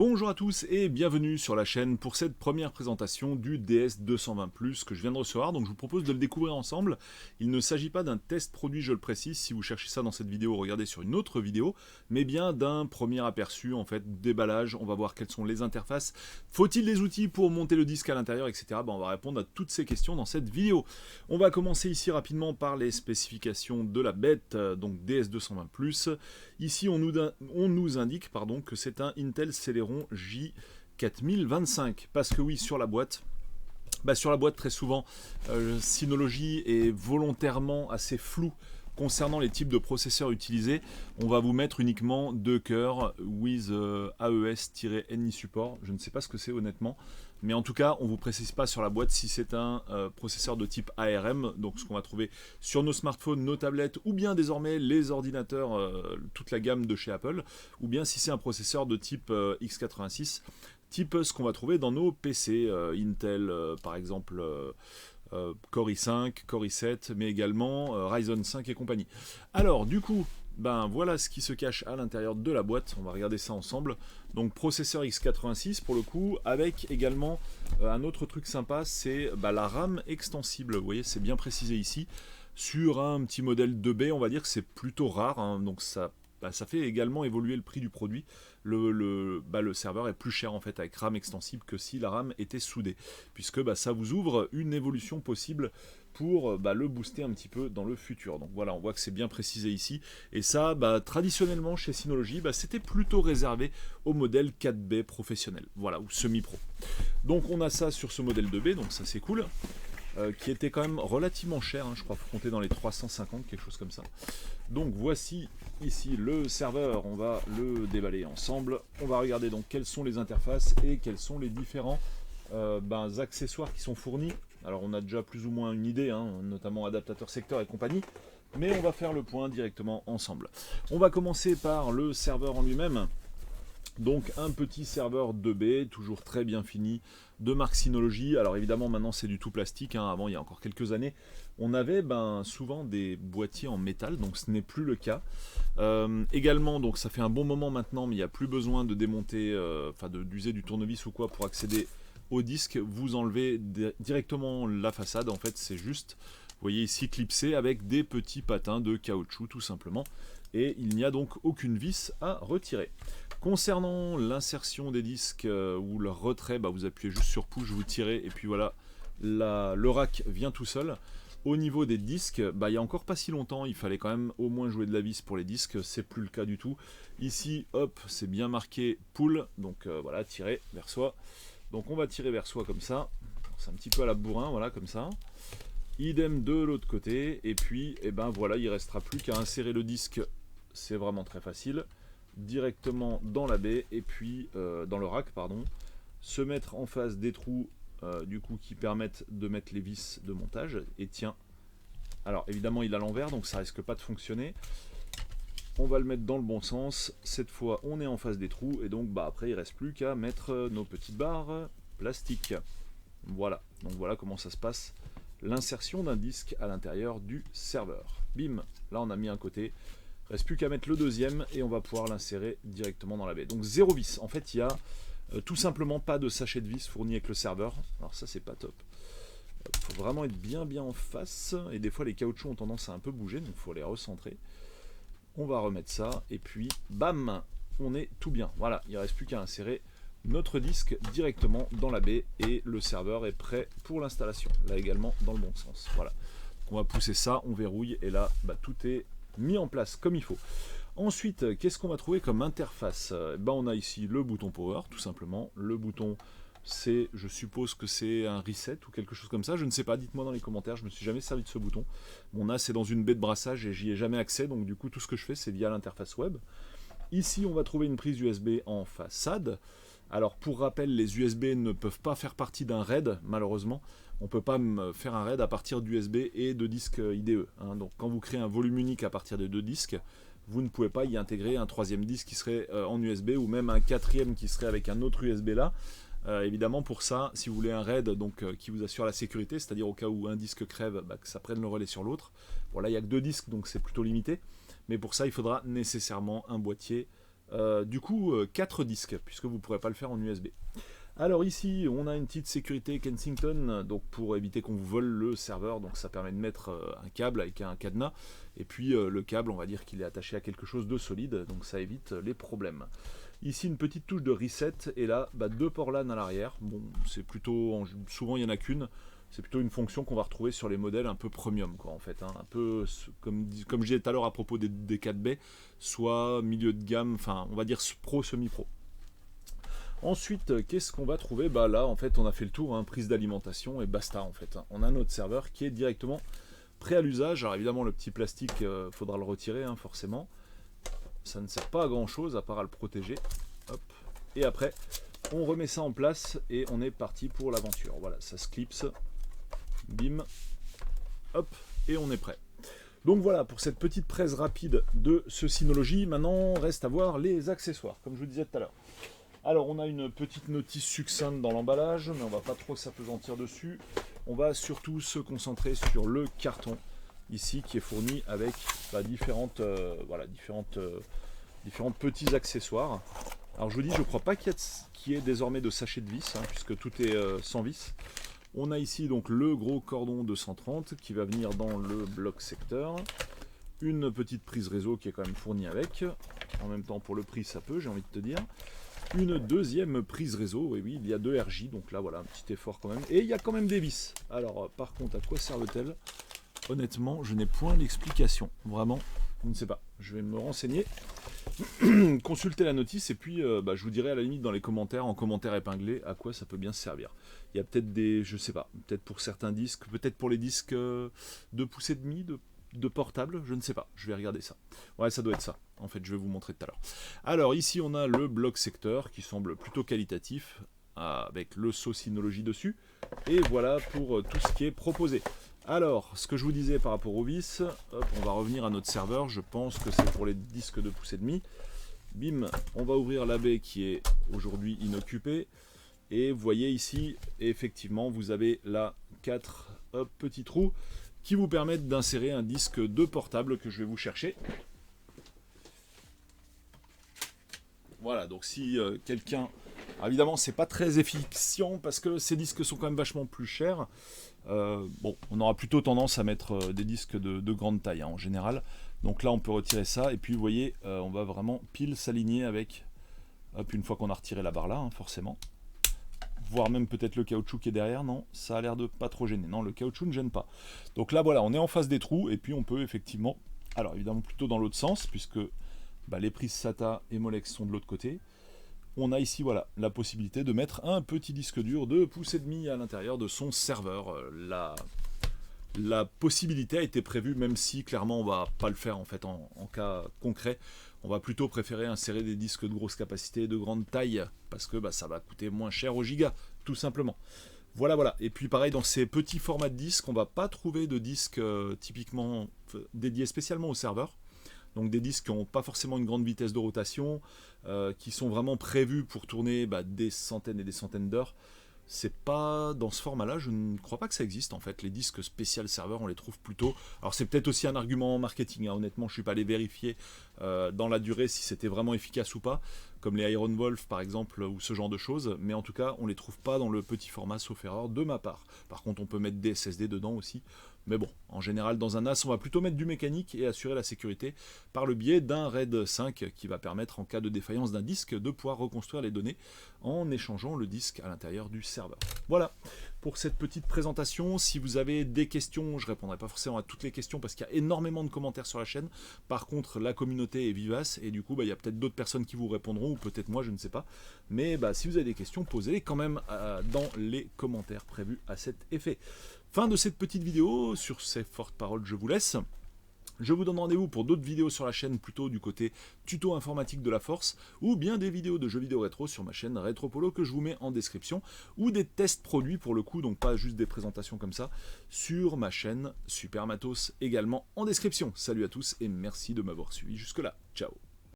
Bonjour à tous et bienvenue sur la chaîne pour cette première présentation du DS220 que je viens de recevoir. Donc je vous propose de le découvrir ensemble. Il ne s'agit pas d'un test produit, je le précise, si vous cherchez ça dans cette vidéo, regardez sur une autre vidéo, mais bien d'un premier aperçu en fait, déballage. On va voir quelles sont les interfaces. Faut-il des outils pour monter le disque à l'intérieur, etc. On va répondre à toutes ces questions dans cette vidéo. On va commencer ici rapidement par les spécifications de la bête, donc DS220 Ici on nous indique que c'est un Intel Celeron J4025, parce que oui, sur la boîte, très souvent, Synology est volontairement assez flou concernant les types de processeurs utilisés. On va vous mettre uniquement 2 cœurs with AES-NI support. Je ne sais pas ce que c'est honnêtement, mais en tout cas, on ne vous précise pas sur la boîte si c'est un processeur de type ARM, donc ce qu'on va trouver sur nos smartphones, nos tablettes, ou bien désormais les ordinateurs, toute la gamme de chez Apple, ou bien si c'est un processeur de type x86, type ce qu'on va trouver dans nos PC, Intel par exemple, Core i5, Core i7, mais également Ryzen 5 et compagnie. Alors du coup, voilà ce qui se cache à l'intérieur de la boîte, on va regarder ça ensemble. Donc processeur x86 pour le coup, avec également un autre truc sympa, c'est la RAM extensible, vous voyez c'est bien précisé ici. Sur un petit modèle 2B, on va dire que c'est plutôt rare, hein, donc ça fait également évoluer le prix du produit. Le serveur est plus cher en fait avec RAM extensible que si la RAM était soudée, puisque ça vous ouvre une évolution possible pour le booster un petit peu dans le futur. Donc voilà, on voit que c'est bien précisé ici. Et ça, traditionnellement chez Synology, c'était plutôt réservé au modèle 4B professionnel, voilà, ou semi-pro. Donc on a ça sur ce modèle 2B, donc ça c'est cool. Qui était quand même relativement cher, hein, je crois qu'il faut compter dans les 350, quelque chose comme ça. Donc voici ici le serveur, on va le déballer ensemble. On va regarder donc quelles sont les interfaces et quels sont les différents accessoires qui sont fournis. Alors on a déjà plus ou moins une idée, hein, notamment adaptateur secteur et compagnie, mais on va faire le point directement ensemble. On va commencer par le serveur en lui-même. Donc un petit serveur 2B, toujours très bien fini, de marque Synology. Alors évidemment maintenant c'est du tout plastique, hein. Avant il y a encore quelques années, on avait souvent des boîtiers en métal, donc ce n'est plus le cas. Également, donc ça fait un bon moment maintenant, mais il n'y a plus besoin de démonter, d'user du tournevis ou quoi pour accéder au disque. Vous enlevez directement la façade, en fait c'est juste, vous voyez ici clipsé avec des petits patins de caoutchouc tout simplement. Et il n'y a donc aucune vis à retirer. Concernant l'insertion des disques ou leur retrait, vous appuyez juste sur push, vous tirez et puis voilà, le rack vient tout seul. Au niveau des disques, il n'y a encore pas si longtemps, il fallait quand même au moins jouer de la vis pour les disques, c'est plus le cas du tout. Ici, hop, c'est bien marqué pull, donc voilà, tirer vers soi. Donc on va tirer vers soi comme ça, c'est un petit peu à la bourrin, voilà, comme ça. Idem de l'autre côté, et puis, voilà, il ne restera plus qu'à insérer le disque, c'est vraiment très facile, directement dans la baie, et puis dans le rack, pardon, se mettre en face des trous du coup qui permettent de mettre les vis de montage, et tiens, alors évidemment il est à l'envers, donc ça risque pas de fonctionner. On va le mettre dans le bon sens, cette fois on est en face des trous, et donc après il reste plus qu'à mettre nos petites barres plastiques. Voilà, donc voilà comment ça se passe, l'insertion d'un disque à l'intérieur du serveur. Bim, là on a mis un côté, reste plus qu'à mettre le deuxième et on va pouvoir l'insérer directement dans la baie. Donc zéro vis, en fait il y a tout simplement pas de sachet de vis fourni avec le serveur, alors ça c'est pas top. Il faut vraiment être bien en face, et des fois les caoutchoucs ont tendance à un peu bouger, donc il faut les recentrer. On va remettre ça, et puis bam, on est tout bien. Voilà, il ne reste plus qu'à insérer notre disque directement dans la baie, et le serveur est prêt pour l'installation. Là également dans le bon sens. Voilà. Donc on va pousser ça, on verrouille, et là, tout est mis en place comme il faut. Ensuite, qu'est-ce qu'on va trouver comme interface? On a ici le bouton power, tout simplement. Le bouton, je suppose que c'est un reset ou quelque chose comme ça. Je ne sais pas, dites-moi dans les commentaires, je ne me suis jamais servi de ce bouton. Mon NAS c'est dans une baie de brassage et j'y ai jamais accès, donc du coup tout ce que je fais c'est via l'interface web. Ici on va trouver une prise USB en façade. Alors pour rappel, les USB ne peuvent pas faire partie d'un RAID, malheureusement. On ne peut pas faire un RAID à partir d'USB et de disques IDE. Hein. Donc quand vous créez un volume unique à partir de 2 disques, vous ne pouvez pas y intégrer un troisième disque qui serait en USB, ou même un quatrième qui serait avec un autre USB là. Évidemment pour ça, si vous voulez un RAID qui vous assure la sécurité, c'est-à-dire au cas où un disque crève, que ça prenne le relais sur l'autre. Bon là il n'y a que 2 disques donc c'est plutôt limité, mais pour ça il faudra nécessairement un boîtier du coup 4 disques, puisque vous ne pourrez pas le faire en USB. Alors ici, on a une petite sécurité Kensington, donc pour éviter qu'on vous vole le serveur, donc ça permet de mettre un câble avec un cadenas, et puis le câble, on va dire qu'il est attaché à quelque chose de solide, donc ça évite les problèmes. Ici, une petite touche de reset, et là, 2 ports LAN à l'arrière. Bon, c'est plutôt, souvent il n'y en a qu'une, c'est plutôt une fonction qu'on va retrouver sur les modèles un peu premium, quoi, en fait, hein, un peu comme je disais tout à l'heure à propos des 4B, soit milieu de gamme, enfin, on va dire pro, semi-pro. Ensuite, qu'est-ce qu'on va trouver? Là, en fait, on a fait le tour, hein, prise d'alimentation et basta, en fait. On a notre serveur qui est directement prêt à l'usage. Alors évidemment, le petit plastique, faudra le retirer, hein, forcément. Ça ne sert pas à grand-chose, à part à le protéger. Hop. Et après, on remet ça en place et on est parti pour l'aventure. Voilà, ça se clipse. Bim. Hop. Et on est prêt. Donc voilà, pour cette petite presse rapide de ce Synology. Maintenant, reste à voir les accessoires, comme je vous disais tout à l'heure. Alors on a une petite notice succincte dans l'emballage, mais on va pas trop s'appesantir dessus. On va surtout se concentrer sur le carton, ici, qui est fourni avec différents petits accessoires. Alors je vous dis, je ne crois pas qu'il y ait désormais de sachet de vis, hein, puisque tout est sans vis. On a ici donc le gros cordon 230 qui va venir dans le bloc secteur. Une petite prise réseau qui est quand même fournie avec. En même temps, pour le prix, ça peut, j'ai envie de te dire. Une deuxième prise réseau, oui, il y a 2 RJ, donc là voilà, un petit effort quand même. Et il y a quand même des vis. Alors par contre, à quoi servent-elles? Honnêtement, je n'ai point l'explication. Vraiment, je ne sais pas. Je vais me renseigner, consulter la notice, et puis je vous dirai à la limite dans les commentaires, en commentaire épinglé, à quoi ça peut bien se servir. Il y a peut-être des, je sais pas, peut-être pour certains disques, peut-être pour les disques 2,5 pouces, de portable, je ne sais pas, je vais regarder ça. Ouais, ça doit être ça, en fait, je vais vous montrer tout à l'heure. Alors, ici, on a le bloc secteur, qui semble plutôt qualitatif, avec le Synology dessus, et voilà pour tout ce qui est proposé. Alors, ce que je vous disais par rapport aux vis, hop, on va revenir à notre serveur, je pense que c'est pour les disques 2,5 pouces. Bim, on va ouvrir la baie qui est aujourd'hui inoccupée, et vous voyez ici, effectivement, vous avez là 4 petits trous, qui vous permettent d'insérer un disque de portable que je vais vous chercher. Voilà, donc si quelqu'un... Alors évidemment, c'est pas très efficient parce que ces disques sont quand même vachement plus chers. Bon, on aura plutôt tendance à mettre des disques de grande taille, hein, en général. Donc là, on peut retirer ça. Et puis, vous voyez, on va vraiment pile s'aligner avec... Hop, une fois qu'on a retiré la barre là, hein, forcément. Voire même peut-être le caoutchouc qui est derrière, non, ça a l'air de pas trop gêner, non, le caoutchouc ne gêne pas. Donc là voilà, on est en face des trous, et puis on peut effectivement, alors évidemment plutôt dans l'autre sens, puisque les prises SATA et Molex sont de l'autre côté, on a ici voilà la possibilité de mettre un petit disque dur de 2,5 pouces à l'intérieur de son serveur. La possibilité a été prévue, même si clairement on va pas le faire en fait en cas concret. On va plutôt préférer insérer des disques de grosse capacité, de grande taille, parce que ça va coûter moins cher au giga, tout simplement. Voilà. Et puis pareil, dans ces petits formats de disques, on va pas trouver de disques typiquement dédiés spécialement au serveur. Donc des disques qui n'ont pas forcément une grande vitesse de rotation, qui sont vraiment prévus pour tourner des centaines et des centaines d'heures. C'est pas dans ce format-là, je ne crois pas que ça existe en fait. Les disques spécial serveur, on les trouve plutôt. Alors c'est peut-être aussi un argument marketing, hein. Honnêtement, je suis pas allé vérifier dans la durée si c'était vraiment efficace ou pas, comme les Iron Wolf par exemple, ou ce genre de choses. Mais en tout cas, on les trouve pas dans le petit format, sauf erreur de ma part. Par contre, on peut mettre des SSD dedans aussi. Mais bon, en général, dans un NAS, on va plutôt mettre du mécanique et assurer la sécurité par le biais d'un RAID 5 qui va permettre, en cas de défaillance d'un disque, de pouvoir reconstruire les données en échangeant le disque à l'intérieur du serveur. Voilà pour cette petite présentation. Si vous avez des questions, je ne répondrai pas forcément à toutes les questions parce qu'il y a énormément de commentaires sur la chaîne. Par contre, la communauté est vivace et du coup, il y a peut-être d'autres personnes qui vous répondront ou peut-être moi, je ne sais pas. Mais si vous avez des questions, posez-les quand même dans les commentaires prévus à cet effet. Fin de cette petite vidéo. Sur ces fortes paroles, je vous laisse. Je vous donne rendez-vous pour d'autres vidéos sur la chaîne, plutôt du côté tuto informatique de la force, ou bien des vidéos de jeux vidéo rétro sur ma chaîne Retropolo que je vous mets en description, ou des tests produits pour le coup, donc pas juste des présentations comme ça, sur ma chaîne Super Matos également en description. Salut à tous et merci de m'avoir suivi jusque là. Ciao.